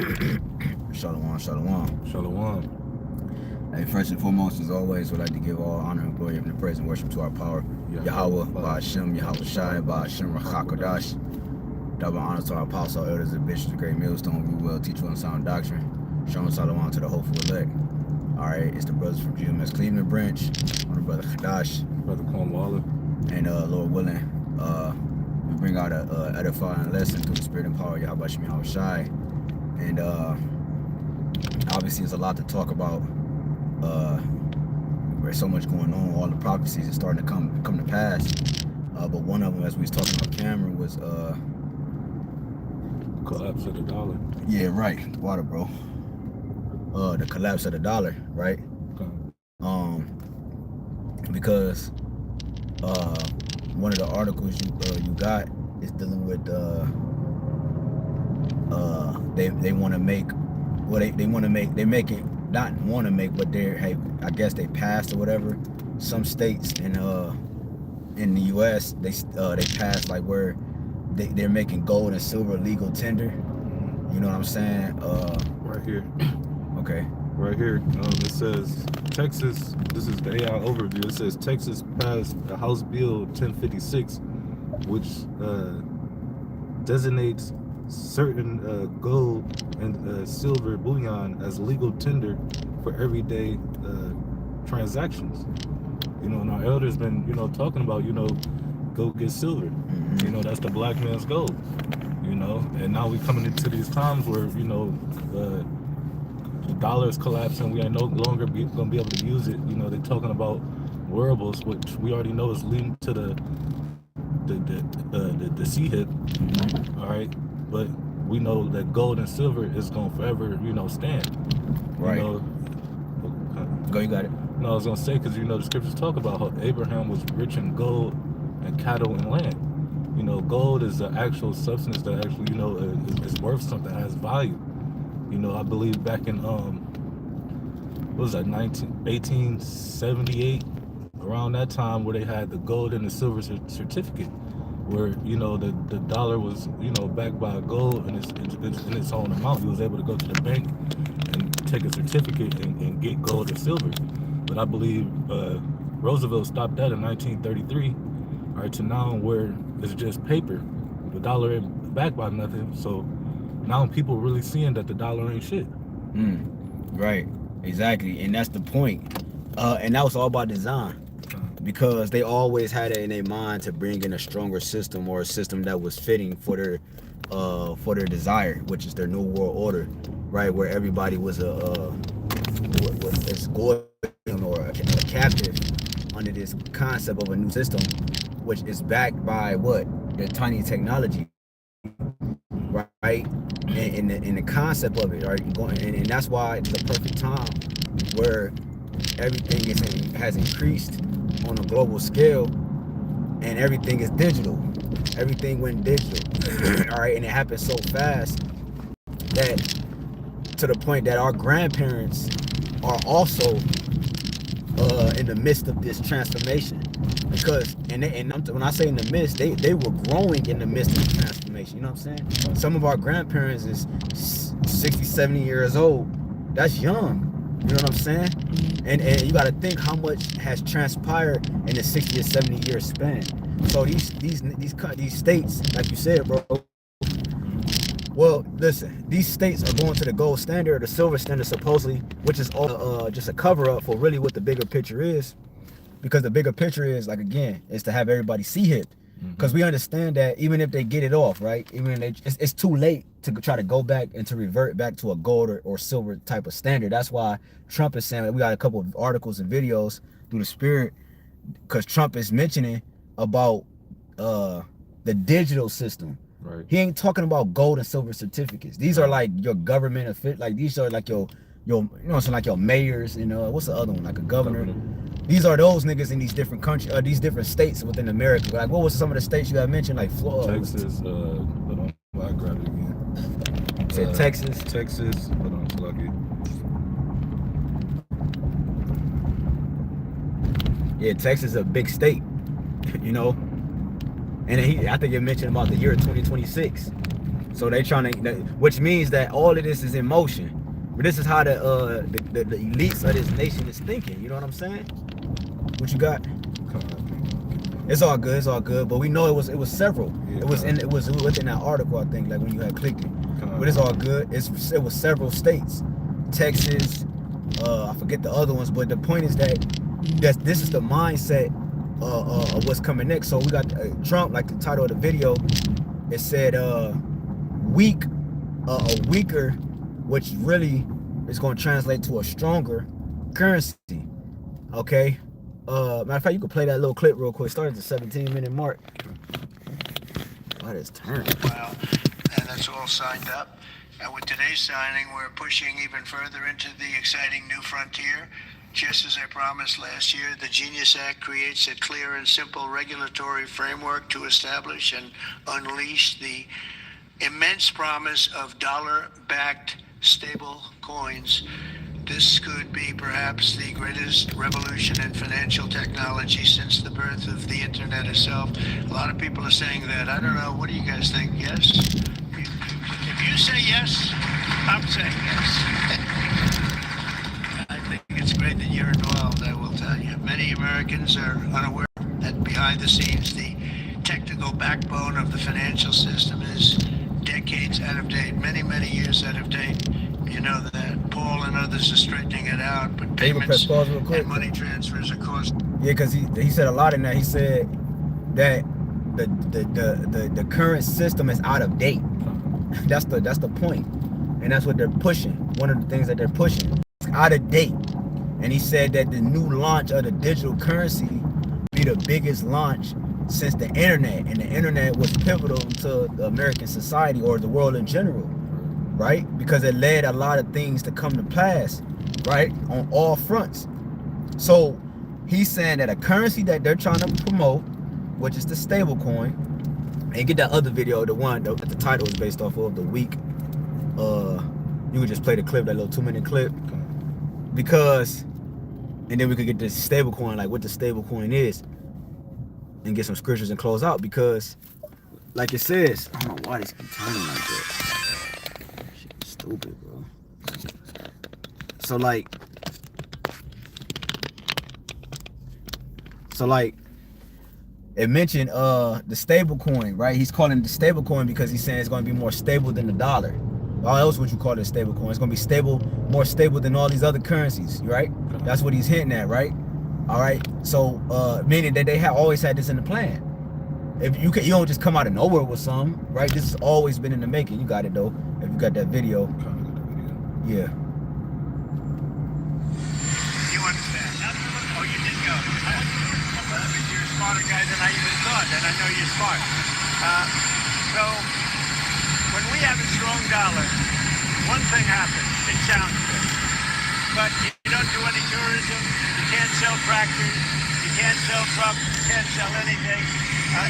Shalom, shalom. Shalom. Hey, first and foremost, as always, we'd like to give all honor and glory and praise and worship to our power. YAHAWAH, BAHASHAM, YAHAWASHI, BAHASHAM, HAQADASH. Double honor to our apostles, elders, and bishops, the great millstone, we will teach you on sound doctrine. Shalom, shalom to the hopeful elect. Alright, it's the brothers from GMS Cleveland branch, my brother HAQADASH, Brother Cornwaller. and Lord willing, we bring out a edifying lesson through the spirit and power of YAHWASHI. And obviously there's a lot to talk about. There's so much going on. All the prophecies are starting to come to pass. But one of them, as we was talking on camera, was Collapse of the dollar. yeah, right. Water, bro. The collapse of the dollar, right? Okay. Because one of the articles you got is dealing with they want to make, well, they want to make, they're making, not want to make, but they're, hey, I guess they passed or whatever. Some states in the U.S. they passed like where they're making gold and silver legal tender. You know what I'm saying? Right here. Okay. Right here. It says Texas. This is the AI overview. It says Texas passed the House Bill 1056, which designates certain gold and silver bullion as legal tender for everyday transactions. You know, and our elders been, you know, talking about, you know, go get silver. Mm-hmm. You know, that's the black man's gold. You know, and now we coming into these times where, you know, the dollar is collapsing. We are no longer gonna be able to use it. You know, they're talking about wearables, which we already know is leading to the C hip. All right, but we know that gold and silver is gonna forever, you know, stand. Right. You know, Go, you got it. no, I was gonna say, because you know the scriptures talk about how Abraham was rich in gold and cattle and land. You know, gold is the actual substance that actually, you know, is worth something, has value. You know, I believe back in what was that, 1878, around that time, where they had the gold and the silver certificate, where, you know, the dollar was, you know, backed by gold in its own amount. You was able to go to the bank and take a certificate and get gold or silver. But I believe Roosevelt stopped that in 1933, all right, to now where it's just paper. The dollar ain't backed by nothing, so now people really seeing that the dollar ain't shit. Right, exactly, and that's the point. And that was all by design, because they always had it in their mind to bring in a stronger system, or a system that was fitting for their desire, which is their new world order, right? Where everybody was a escort or a captive under this concept of a new system, which is backed by what? The tiny technology, right? And the concept of it, right? And that's why it's the perfect time where everything has increased on a global scale, and everything is digital. Everything went digital, all right? And it happened so fast that, to the point that our grandparents are also in the midst of this transformation. Because, and when I say in the midst, they were growing in the midst of the transformation. You know what I'm saying? Some of our grandparents is 60, 70 years old. That's young. You know what I'm saying? And you got to think how much has transpired in the 60 or 70 year span. So these states, like you said, bro. Well, listen, these states are going to the gold standard, or the silver standard, supposedly, which is all just a cover up for really what the bigger picture is. Because the bigger picture is, like, again, is to have everybody see hip. Because we understand that even if they get it off, right, even if it's too late to try to go back and to revert back to a gold or silver type of standard. That's why Trump is saying, we got a couple of articles and videos through the spirit, because Trump is mentioning about the digital system. Right. He ain't talking about gold and silver certificates. These are like your government affiliate, like these are like your you know, so like your mayors, and what's the other one, like a governor. These are those niggas in these different countries, these different states within America. Like, what was some of the states you had mentioned? Like Florida, Texas. Hold on, I grabbed it again. You said Texas. Texas. Hold on, till I get. Yeah, Texas is a big state, you know. And I think you mentioned about the year 2026. So they trying to, which means that all of this is in motion. But this is how the elites of this nation is thinking. You know what I'm saying? What you got? It's all good. It's all good. But we know it was several. It was within that article, I think, like when you had clicked it. But it's all good. It was several states, Texas. I forget the other ones. But the point is that this is the mindset of what's coming next. So we got Trump, like the title of the video. It said weak, a weaker, which really is going to translate to a stronger currency. Okay. Matter of fact, you can play that little clip real quick. Start at the 17-minute mark. What is turn? Well, and that's all signed up. And with today's signing, we're pushing even further into the exciting new frontier. Just as I promised last year, the Genius Act creates a clear and simple regulatory framework to establish and unleash the immense promise of dollar-backed stable coins. This could be perhaps the greatest revolution in financial technology since the birth of the internet itself. A lot of people are saying that. I don't know. What do you guys think? Yes? If you say yes, I'm saying yes. I think it's great that you're involved, I will tell you. Many Americans are unaware that behind the scenes, the technical backbone of the financial system is decades out of date, many, many years out of date. You know that Paul and others are straightening it out, but payments and money transfers are cost. Yeah, because he said a lot in that. He said that the current system is out of date. That's the point, and that's what they're pushing. One of the things that they're pushing, it's out of date. And he said that the new launch of the digital currency be the biggest launch since the internet, and the internet was pivotal to the American society or the world in general, right? Because it led a lot of things to come to pass, right, on all fronts. So he's saying that a currency that they're trying to promote, which is the stable coin, and get that other video, the one that the title is based off of, the week. You could just play the clip, that little 2-minute clip, because, and then we could get this stable coin, like what the stable coin is, and get some scriptures and close out. Because like it says, I don't know why this keep turning like that. Shit, stupid, bro. So like it mentioned the stable coin, right? He's calling it the stable coin because he's saying it's going to be more stable than the dollar. How else would you call it a stable coin? It's going to be stable, more stable than all these other currencies, right? That's what he's hinting at, right? All right. So meaning that they always had this in the plan. If you don't just come out of nowhere with some, right? This has always been in the making. You got it though. If you got that video. Yeah. You understand? Oh, you did go. You're a smarter guy than I even thought, and I know you're smart. So when we have a strong dollar, one thing happens. It sounds good. But you don't do any tourism, you can't sell tractors, you can't sell trucks, you can't sell anything.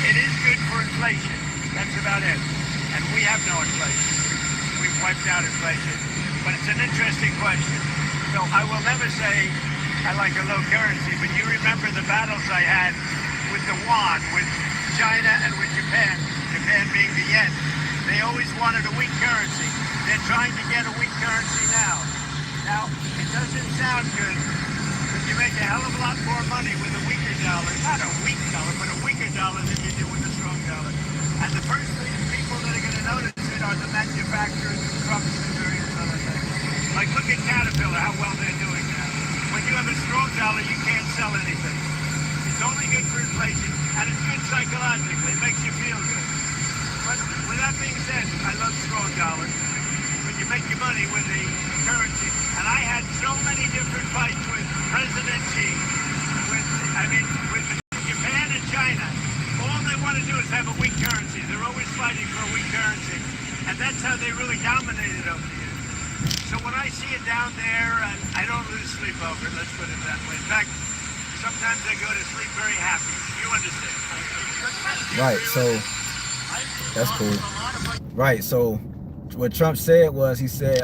It is good for inflation. That's about it. And we have no inflation. We've wiped out inflation. But it's an interesting question. So I will never say I like a low currency, but you remember the battles I had with the yuan, with China and with Japan, Japan being the yen. They always wanted a weak currency. They're trying to get a weak currency now. Now, it doesn't sound good, but you make a hell of a lot more money with a weaker dollar. Not a weak dollar, but a weaker dollar than you do with a strong dollar. And the first people that are going to notice it are the manufacturers of trucks and various other things. Like, look at Caterpillar, how well they're doing now. When you have a strong dollar, you can't sell anything. It's only good for inflation, and it's good psychologically. It makes you feel good. But with that being said, I love strong dollars. When you make your money with the currency, and I had so many different fights with President Xi, with Japan and China. All they want to do is have a weak currency. They're always fighting for a weak currency, and that's how they really dominated over the years. So when I see it down there, I don't lose sleep over it. Let's put it that way. In fact, sometimes I go to sleep very happy. You understand? Right. So that's cool. Right. So what Trump said was, he said,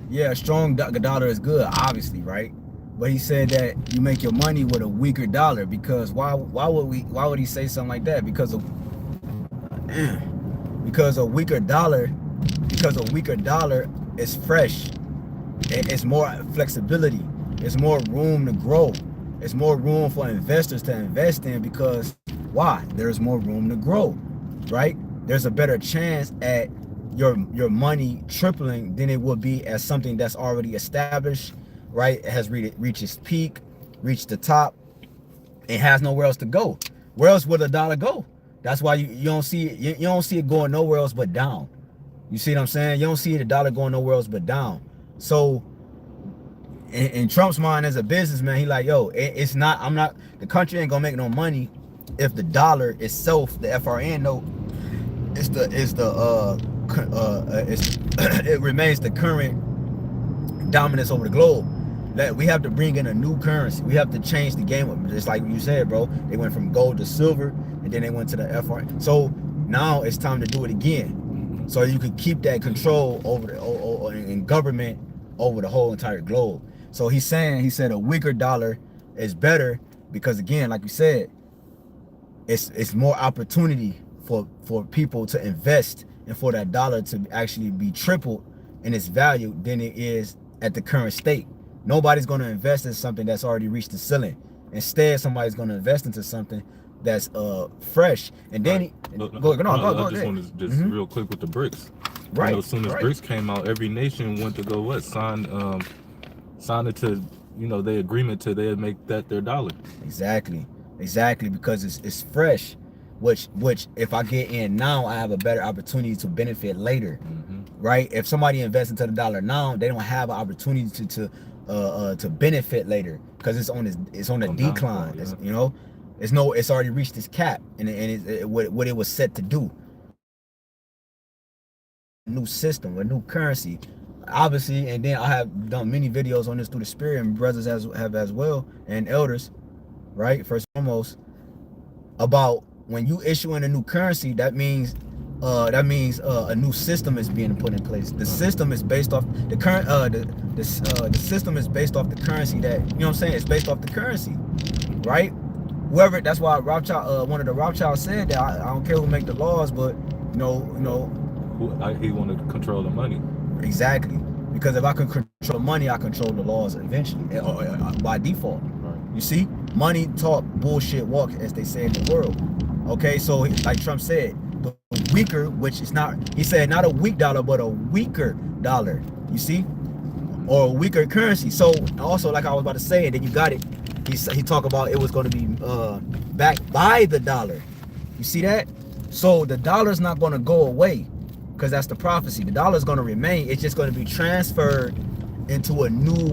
yeah, a strong dollar is good, obviously, right? But he said that you make your money with a weaker dollar, because why would he say something like that? Because because a weaker dollar is fresh. It's more flexibility. It's more room to grow. It's more room for investors to invest in, because why? There's more room to grow, right? There's a better chance at your money tripling than it would be as something that's already established, right? It has reached its peak, reached the top, it has nowhere else to go. Where else would a dollar go? That's why you don't see it. You don't see it going nowhere else but down. You see what I'm saying? You don't see the dollar going nowhere else but down. So in Trump's mind as a businessman, he like, yo, it's not. The country ain't gonna make no money if the dollar itself, the FRN note, it remains the current dominance over the globe. That we have to bring in a new currency. We have to change the game. Just like you said, bro. They went from gold to silver, and then they went to the FRN. So now it's time to do it again. So you can keep that control over in government over the whole entire globe. So he said a weaker dollar is better because, again, like you said, it's more opportunity for people to invest and for that dollar to actually be tripled in its value than it is at the current state. Nobody's going to invest in something that's already reached the ceiling. Instead, somebody's going to invest into something that's fresh. And then go. I just want to just real quick with the BRICS. Right. You know, as soon as BRICS came out, every nation went to go what? Sign it to, you know, their agreement to they make that their dollar. Exactly, because it's fresh. Which if I get in now, I have a better opportunity to benefit later. Right? If somebody invests into the dollar now, they don't have an opportunity to benefit later because it's on a decline. Yeah. You know, it's already reached its cap, and what it was set to do. New system, a new currency, obviously. And then I have done many videos on this through the spirit, and brothers have as well, and elders, right? First and foremost, about when you issue in a new currency, that means a new system is being put in place. The system is based off the current the system is based off the currency that, you know what I'm saying, it's based off the currency, right? Whoever, that's why RAWCHAA, one of the RAWCHAA said that I don't care who make the laws, but you know he want to control the money. Exactly, because if I can control money, I control the laws eventually, by default. Right. You see, money talk, bullshit walk, as they say in the world. Okay, so like Trump said, the weaker, which is not, he said not a weak dollar, but a weaker dollar, you see, or a weaker currency. So also, like I was about to say, and then you got it, he talked about it was going to be backed by the dollar. You see that? So the dollar's not going to go away, because that's the prophecy. The dollar's going to remain. It's just going to be transferred into a new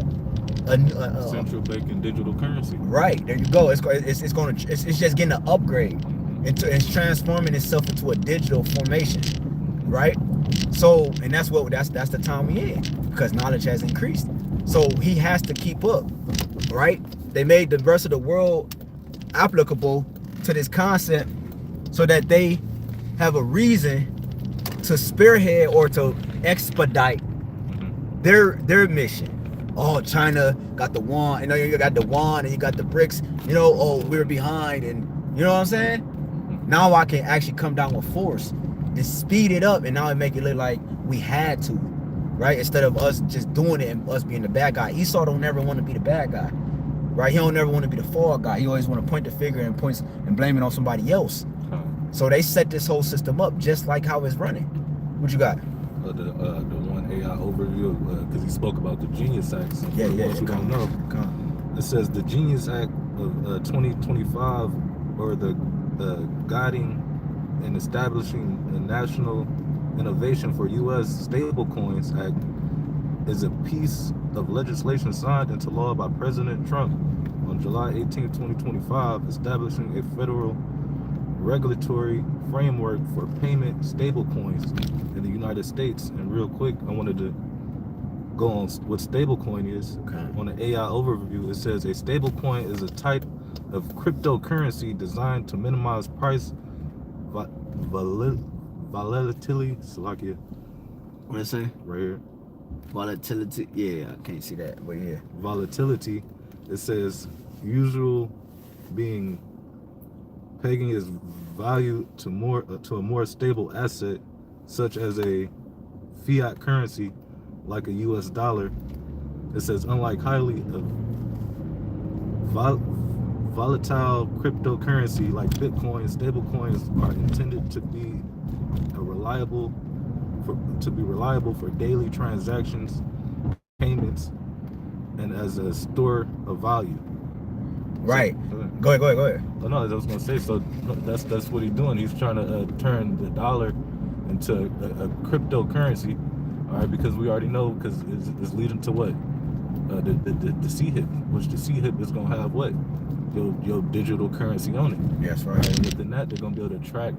central banking digital currency. Right, there you go. It's just getting an upgrade. It's transforming itself into a digital formation, right? So, and that's the time we in, because knowledge has increased. So he has to keep up, right? They made the rest of the world applicable to this concept so that they have a reason to spearhead or to expedite their mission. Oh, China got the yuan, you know, you got the yuan and you got the BRICS, you know, oh, we're behind, and you know what I'm saying? Now I can actually come down with force and speed it up, and now it make it look like we had to, right? Instead of us just doing it and us being the bad guy. Esau don't never want to be the bad guy, right? He don't never want to be the fall guy. He always want to point the finger and blame it on somebody else. So they set this whole system up just like how it's running. What you got? The one AI overview, because he spoke about the Genius Act. So Yeah. You don't know. It says the Genius Act of 2025, or the guiding and establishing a national innovation for U.S. stablecoins Act, is a piece of legislation signed into law by President Trump on July 18, 2025, establishing a federal regulatory framework for payment stablecoins in the United States. And real quick, I wanted to go on what stablecoin is. On the AI overview, it says a stablecoin is a type of cryptocurrency designed to minimize price volatility. Slovakia. What it say? Right here. Volatility. Yeah, I can't see that, but yeah. Volatility. It says usual being pegging its value to a more stable asset such as a fiat currency like a US dollar. It says, unlike highly volatile cryptocurrency like Bitcoin, stablecoins are intended to be reliable for daily transactions, payments, and as a store of value. Right. So, go ahead. Oh, no, I was gonna say. So that's what he's doing. He's trying to turn the dollar into a cryptocurrency. All right, because we already know, because it's leading to what the CHIP, which the CHIP is gonna have what your digital currency on it. Yes, right. Right? And within that, they're gonna be able to track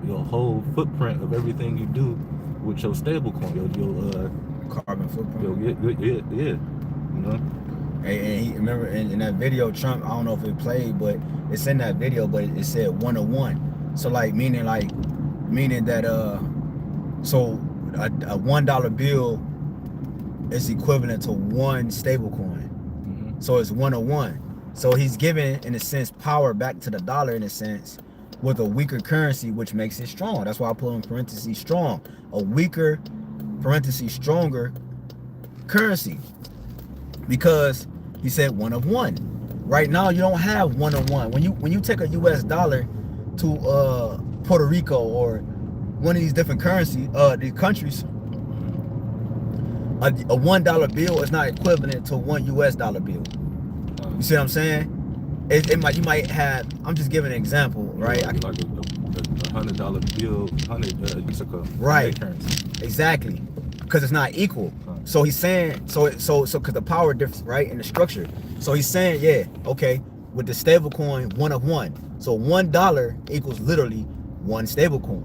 your whole footprint of everything you do with your stable coin, your carbon footprint. Yeah. You know. And he, remember in that video, Trump, I don't know if it played, but it's in that video, but it said 101. So like meaning that so a $1 bill is equivalent to one stable coin. So it's 101. So he's giving, in a sense, power back to the dollar, in a sense, with a weaker currency, which makes it strong. That's why I put in parentheses strong. A weaker, parentheses stronger currency. Because he said 1 of 1. Right now you don't have 1 of 1. When you take a US dollar to Puerto Rico or one of these different currencies, these countries, a $1 bill is not equivalent to one US dollar bill. You see what I'm saying? You might have, I'm just giving an example, right? Like a $100 bill, 100 right, currency. Exactly, because it's not equal. So he's saying, so because the power difference, right, in the structure. So he's saying, yeah, okay, with the stable coin, 1 of 1. So $1 equals literally one stable coin,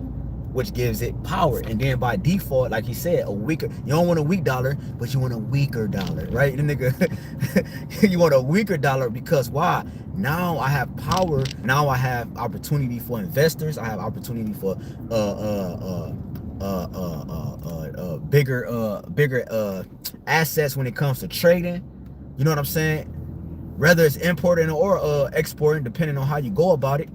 which gives it power. And then by default, like he said, a weaker, you don't want a weak dollar, but you want a weaker dollar, right? The nigga, you want a weaker dollar because why? Now I have power. Now I have opportunity for investors. I have opportunity for bigger assets when it comes to trading. You know what I'm saying? Whether it's importing or exporting, depending on how you go about it.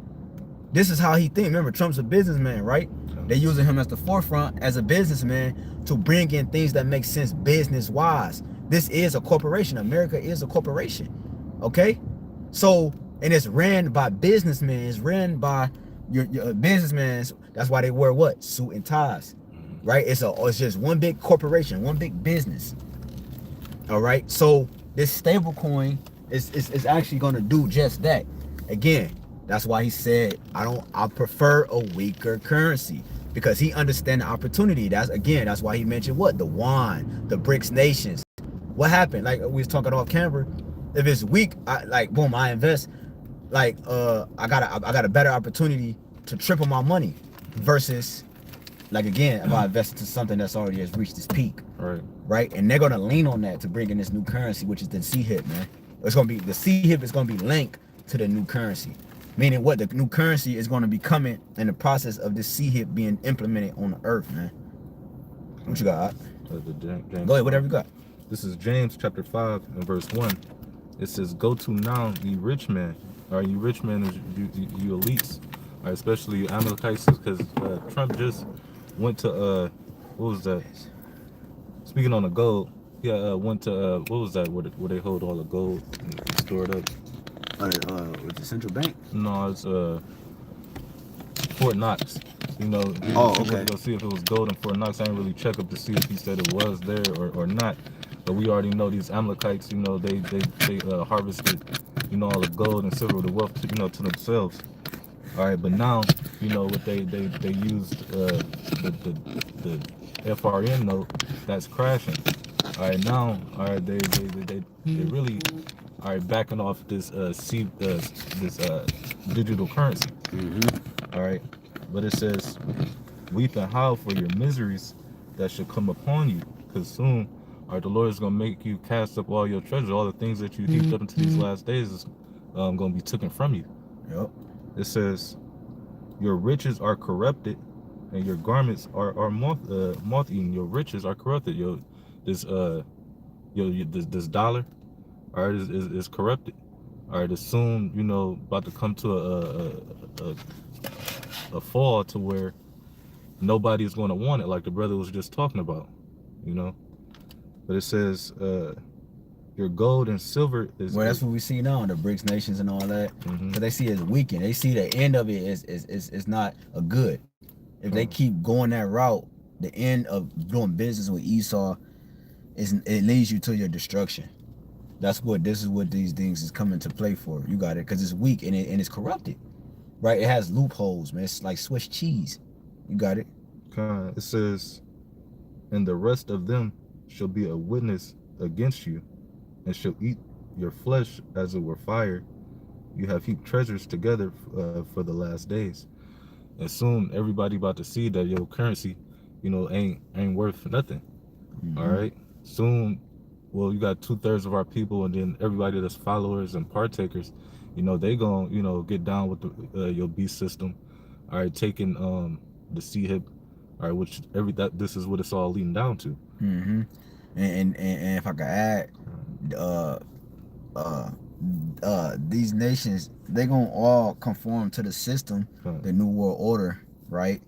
This is how he thinks. Remember, Trump's a businessman, right? They're using him as the forefront as a businessman to bring in things that make sense business-wise. This is a corporation. America is a corporation, okay? So, and it's ran by businessmen. It's ran by your businessmen. That's why they wear what? Suit and ties, right? It's just one big corporation, one big business. All right. So this stable coin is actually going to do just that. Again, that's why he said I prefer a weaker currency, because he understands the opportunity. That's why he mentioned what? The yuan, the BRICS nations. What happened? Like we was talking off camera. If it's weak, I invest. Like I got a better opportunity to triple my money versus, like, again, if I invest into something that's already has reached its peak. Right. And they're gonna lean on that to bring in this new currency, which is the CHIP, man. It's gonna be the CHIP is gonna be linked to the new currency. Meaning what? The new currency is going to be coming in the process of this CHIP being implemented on the earth, man. What you got? Go ahead, whatever you got. This is James chapter 5 and verse 1. It says, go to now, ye rich men. All right, you rich men, you elites. All right, especially you Amalekites, because Trump just went to, what was that? Speaking on the gold, went to, what was that, where they hold all the gold and store it up? With the central bank? No, it's Fort Knox. You know, okay. Go see if it was gold in Fort Knox. I didn't really check up to see if he said it was there or not. But we already know these Amalekites. You know, they harvested, you know, all the gold and silver, the wealth, to, you know, to themselves. All right, but now, you know, what they used the FRN note that's crashing. All right, now, all right, they really. All right, backing off this digital currency. All right, but it says, weep and howl for your miseries that should come upon you, because soon, all right, the Lord is gonna make you cast up all your treasure, all the things that you heaped up into these last days is gonna be taken from you. Yep. It says, your riches are corrupted, and your garments are moth-eaten. Your riches are corrupted. This dollar. All right, is corrupted. All right, it's soon, you know, about to come to a fall to where nobody is going to want it, like the brother was just talking about, you know. But it says, your gold and silver is. Well, that's what we see now, the BRICS nations and all that. Mm-hmm. Because they see it as weakened. They see the end of it is not a good. If they keep going that route, the end of doing business with Esau it leads you to your destruction. This is what these things is coming to play for. You got it, because it's weak and it's corrupted, right? It has loopholes, man. It's like Swiss cheese. You got it. It says, and the rest of them shall be a witness against you, and shall eat your flesh as it were fire. You have heaped treasures together for the last days. And soon everybody about to see that your currency, you know, ain't worth nothing. Mm-hmm. All right. Soon, well, you got 2/3 of our people, and then everybody that's followers and partakers, you know, they gonna, you know, get down with the your beast system. All right, taking the sea hip. All right, which this is what it's all leading down to. Mm-hmm. And if I could add, these nations, they gonna all conform to the system, the New World Order, right?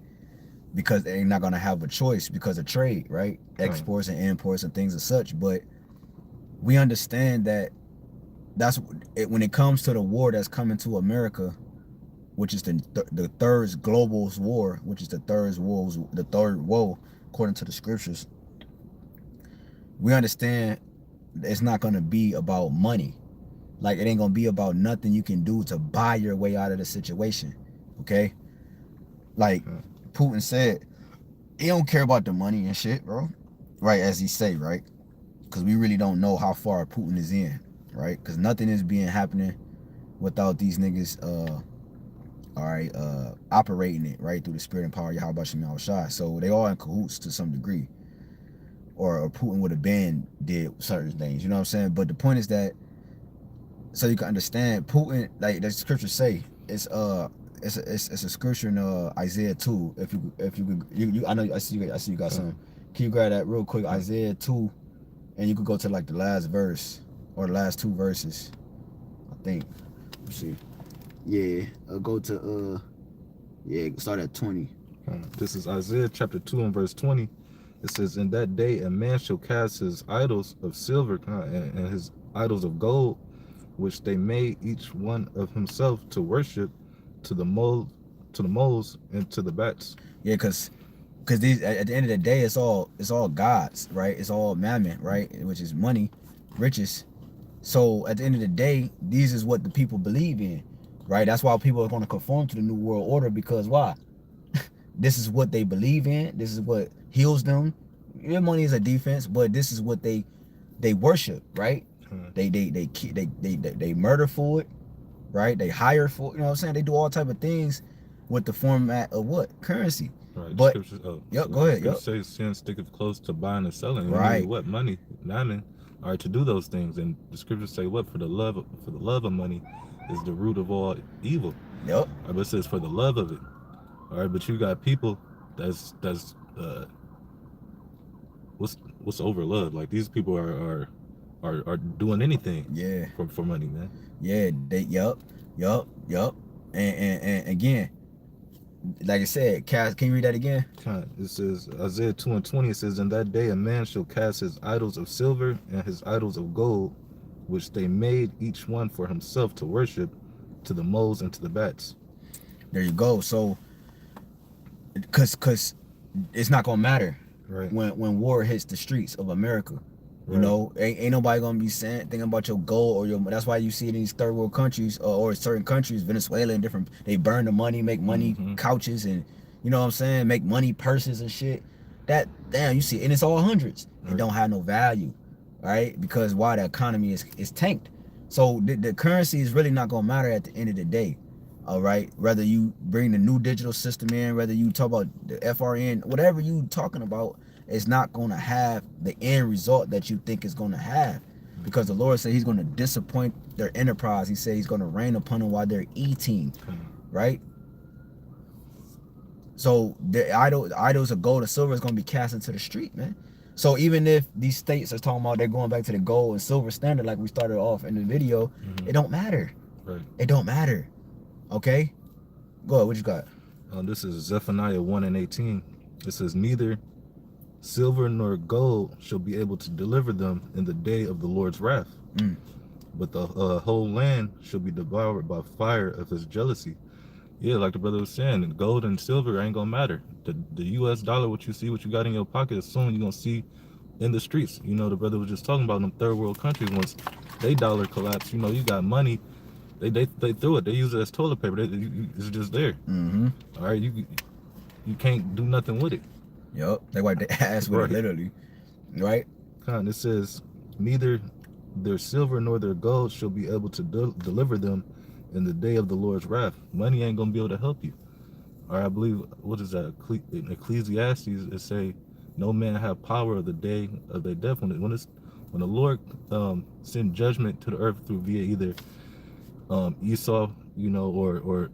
Because they're not gonna have a choice because of trade, right? Exports and imports and things as such. But we understand that when it comes to the war that's coming to America, which is the third global war, which is the third woe according to the scriptures. We understand it's not gonna be about money. Like, it ain't gonna be about nothing you can do to buy your way out of the situation. Okay? Like Putin said, he don't care about the money and shit, bro. Right, as he say, right? Because we really don't know how far Putin is in, right? Because nothing is happening without these niggas operating it, right, through the spirit and power of YAHWASHI. So they all in cahoots to some degree. Or Putin would have did certain things, you know what I'm saying? But the point is that, so you can understand, Putin, like the scriptures say, it's a scripture in Isaiah 2. If you I know I see you got some. Can you grab that real quick? Isaiah 2, and you could go to like the last verse or the last two verses, I think. Let's see. Yeah, go to start at 20. This is Isaiah chapter 2 and verse 20. It says, in that day a man shall cast his idols of silver and his idols of gold, which they made each one of himself to worship, to the moles and to the bats. Yeah, because these, at the end of the day, it's all gods, right? It's all mammon, right? Which is money, riches. So at the end of the day, these is what the people believe in, right? That's why people are going to conform to the New World Order, because why? This is what they believe in. This is what heals them. Your money is a defense, but this is what they worship, right? They murder for it, right? They hire for it, you know what I'm saying? They do all type of things with the format of what? Currency. Right. But yep, go ahead. Yep. Say sin sticketh close to buying and selling. Right. What? Money, mammon, all right, to do those things. And the scriptures say what? For the love of money is the root of all evil. Yep. But it says for the love of it. All right, but you got people that's what's over love? Like, these people are doing anything. Yeah. For money, man. Yeah. Yup. And again, like I said, can you read that again? It says Isaiah 2 and 20. It says, in that day a man shall cast his idols of silver and his idols of gold, which they made each one for himself to worship, to the moles and to the bats. There you go. So, cause it's not gonna matter, right, when war hits the streets of America. You right. know, ain't nobody gonna be thinking about your gold or your. That's why you see it in these third world countries or certain countries, Venezuela and different. They burn the money, make money couches, and you know what I'm saying, make money purses and shit. That damn, you see, and it's all hundreds. It don't have no value, right? Because why? The economy is tanked. So the currency is really not gonna matter at the end of the day. All right, whether you bring the new digital system in, whether you talk about the FRN, whatever you talking about, it's not going to have the end result that you think it's going to have, because the Lord said he's going to disappoint their enterprise. He said he's going to rain upon them while they're eating, right? So the idols of gold and silver is going to be cast into the street, man. So even if these states are talking about they're going back to the gold and silver standard, like we started off in the video, it don't matter. Right. It don't matter. Okay, go ahead. What you got? This is Zephaniah 1 and 18. It says, neither silver nor gold shall be able to deliver them in the day of the Lord's wrath. But the whole land shall be devoured by fire of his jealousy. Yeah, like the brother was saying, gold and silver ain't gonna matter. The US dollar, what you got in your pocket, soon you're gonna see in the streets. You know, the brother was just talking about them third world countries. Once they dollar collapse, you know, you got money, they threw it. They use it as toilet paper. It's just there. All right, you can't do nothing with it. Yup, they wipe their ass with it, literally. Right? It says, neither their silver nor their gold shall be able to deliver them in the day of the Lord's wrath. Money ain't gonna be able to help you. All right, I believe, what is that? In Ecclesiastes, it say, no man have power of the day of their death. When the Lord send judgment to the earth through via either Esau, you know, or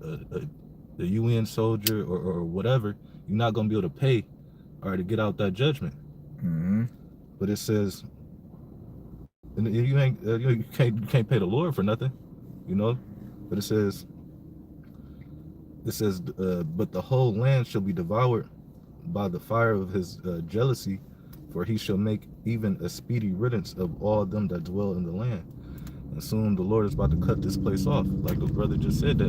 the UN soldier or whatever, you're not gonna be able to pay, all right, to get out that judgment. But it says, and you can't pay the Lord for nothing, you know. But it says, but the whole land shall be devoured by the fire of his jealousy, for he shall make even a speedy riddance of all them that dwell in the land. And soon the Lord is about to cut this place off, like the brother just said, that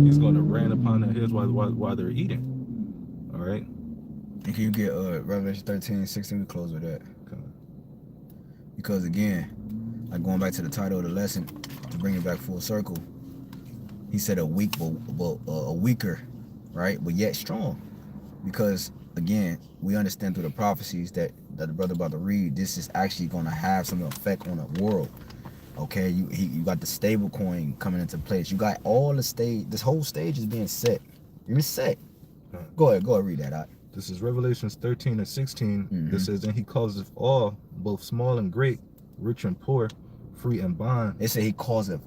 he's going to rain upon their heads while they're eating. All right. And can you get Revelation 13:16? We close with that. Okay. Because again, like going back to the title of the lesson, to bring it back full circle, he said a weaker, right, but yet strong. Because again, we understand through the prophecies that the brother about to read, this is actually going to have some effect on the world. Okay, you got the stable coin coming into place. You got all the stage. This whole stage is being set. It's set. Go ahead, read that out. This is Revelations 13:16. It says, and he causeth all, both small and great, rich and poor, free and bond. It said he causeth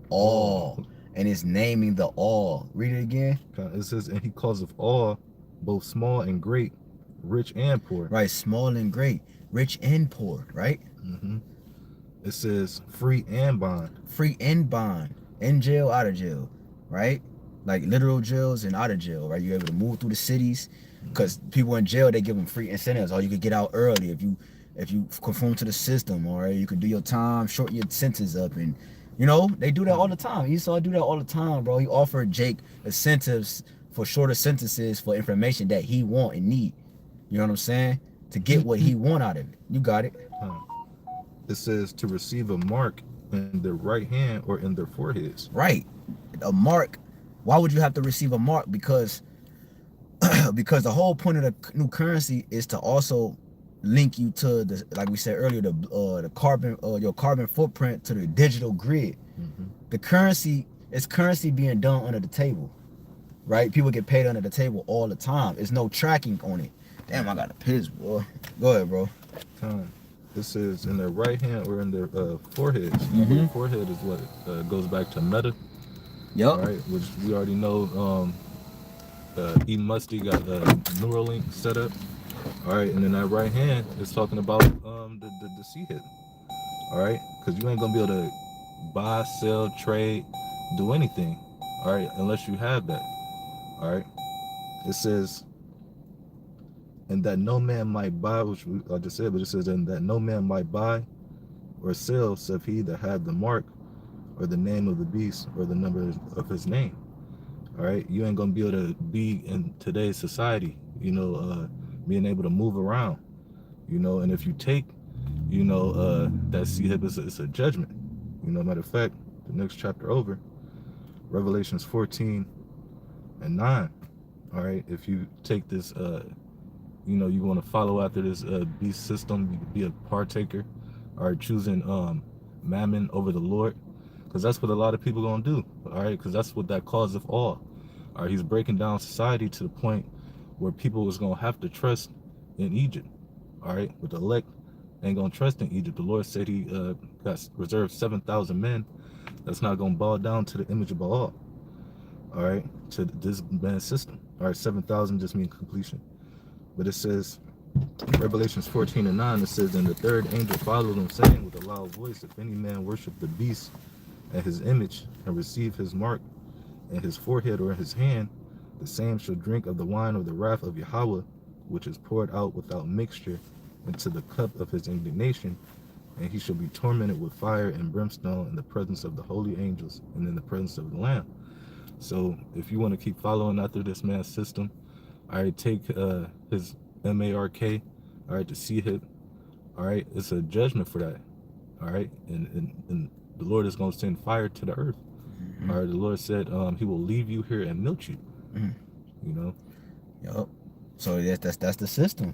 all, and it's naming the all. Read it again. It says, and he causeth all, both small and great, rich and poor. Right, small and great, rich and poor, right? It says free and bond. Free and bond. In jail, out of jail, right? Like literal jails and out of jail, right? You're able to move through the cities, because people in jail, they give them free incentives, or you could get out early if you conform to the system, or you could do your time, shorten your sentence up, and you know, they do that all the time. Esau do that all the time, bro. He offered Jake incentives for shorter sentences for information that he want and need. You know what I'm saying? To get what he want out of it. You got it. It says to receive a mark in their right hand or in their foreheads. Right. A mark. Why would you have to receive a mark? Because the whole point of the new currency is to also link you to the, like we said earlier, the carbon, your carbon footprint to the digital grid. The currency is currency being done under the table, right? People get paid under the table all the time. There's no tracking on it. Damn, I got a piss, boy. Go ahead, bro. It says in their right hand or in their foreheads. The forehead is what goes back to meta. Yep. Right, which we already know. E Musty got Neuralink set up. All right, and then that right hand is talking about the C hit. All right, because you ain't gonna be able to buy, sell, trade, do anything. All right, unless you have that. All right, it says, and that no man might buy, which I just said, but it says, and that no man might buy or sell, save he that had the mark or the name of the beast or the number of his name. All right, you ain't gonna be able to be in today's society, you know, being able to move around, you know. And if you take, you know, that C-hip, it's a judgment. You know, matter of fact, the next chapter over, Revelations 14:9. All right, if you take this, you know, you want to follow after this beast system, you be a partaker, or choosing mammon over the Lord, because that's what a lot of people gonna do. All right, because that's what that causeth all. All right, he's breaking down society to the point where people was gonna have to trust in Egypt. All right, but the elect ain't gonna trust in Egypt. The Lord said he got reserved 7,000 men that's not gonna bow down to the image of Baal. All right, to this bad system. All right, 7,000 just means completion. But it says, Revelations 14:9, it says, and the third angel followed him, saying with a loud voice, if any man worship the beast and his image and receive his mark in his forehead or in his hand, the same shall drink of the wine of the wrath of Yahawah, which is poured out without mixture into the cup of his indignation, and he shall be tormented with fire and brimstone in the presence of the holy angels and in the presence of the Lamb. So if you want to keep following after this man's system, all right, take his MARK, all right, the C-hip, all right, it's a judgment for that, all right, and the Lord is going to send fire to the earth. All right, the Lord said he will leave you here and melt you. You know. Yup. So that's the system.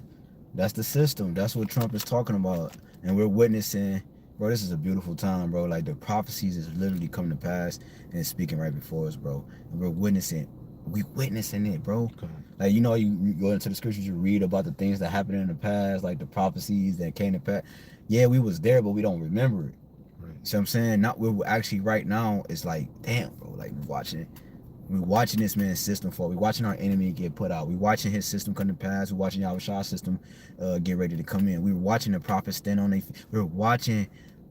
That's the system. That's what Trump is talking about, and we're witnessing. Bro, this is a beautiful time, bro. Like the prophecies is literally coming to pass and it's speaking right before us, bro. And we're witnessing. We witnessing it, bro. Like, you know, you go into the scriptures, you read about the things that happened in the past, like the prophecies that came to pass. Yeah, we was there, but we don't remember it. Right. So I'm saying, not we're actually right now. It's like, damn, bro. Like we're watching it. We're watching this man's system fall. We're watching our enemy get put out. We're watching his system come to pass. We're watching YAHAWASHI's system get ready to come in. We were watching the prophets stand on their feet. We're watching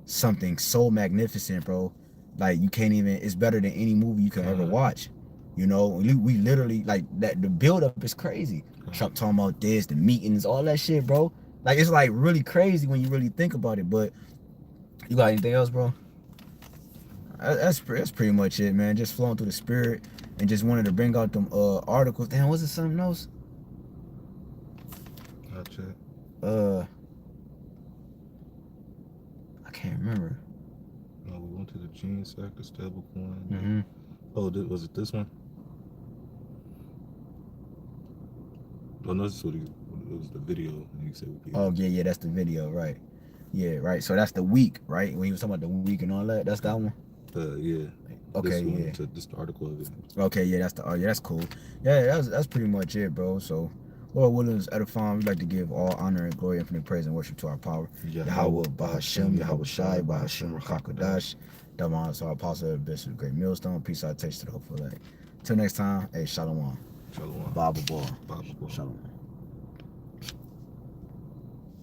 something so magnificent, bro. Like you can't even. It's better than any movie you can ever watch. You know, we literally like that. The build up is crazy. Trump talking about this, the meetings, all that shit, bro. Like it's like really crazy when you really think about it. But you got anything else, bro? That's pretty much it, man. Just flowing through the spirit and just wanted to bring out them articles. Damn, was it something else? I'll check. I can't remember. No, we went to the gene sack, the stable coin. Oh, was it this one? Oh, no, this is what it was, the video. And he said oh, yeah, that's the video, right. Yeah, right. So that's the week, right? When he was talking about the week and all that, that's that one? Yeah. Okay, this one, this the article of it. Okay, yeah, that's cool. Yeah, that's pretty much it, bro. So, Lord Williams, edifying, we'd like to give all honor and glory, infinite praise and worship to our power. Yahawah, BAHASHAM, YAHAWASHI, BAHASHAM, HAQADASH. Daman, so our apostle, Bishop, great millstone. Peace out, taste to the hopeful light. Till next time, hey, Shalom. Shalom. Bible ball. Bible ball. Shalom.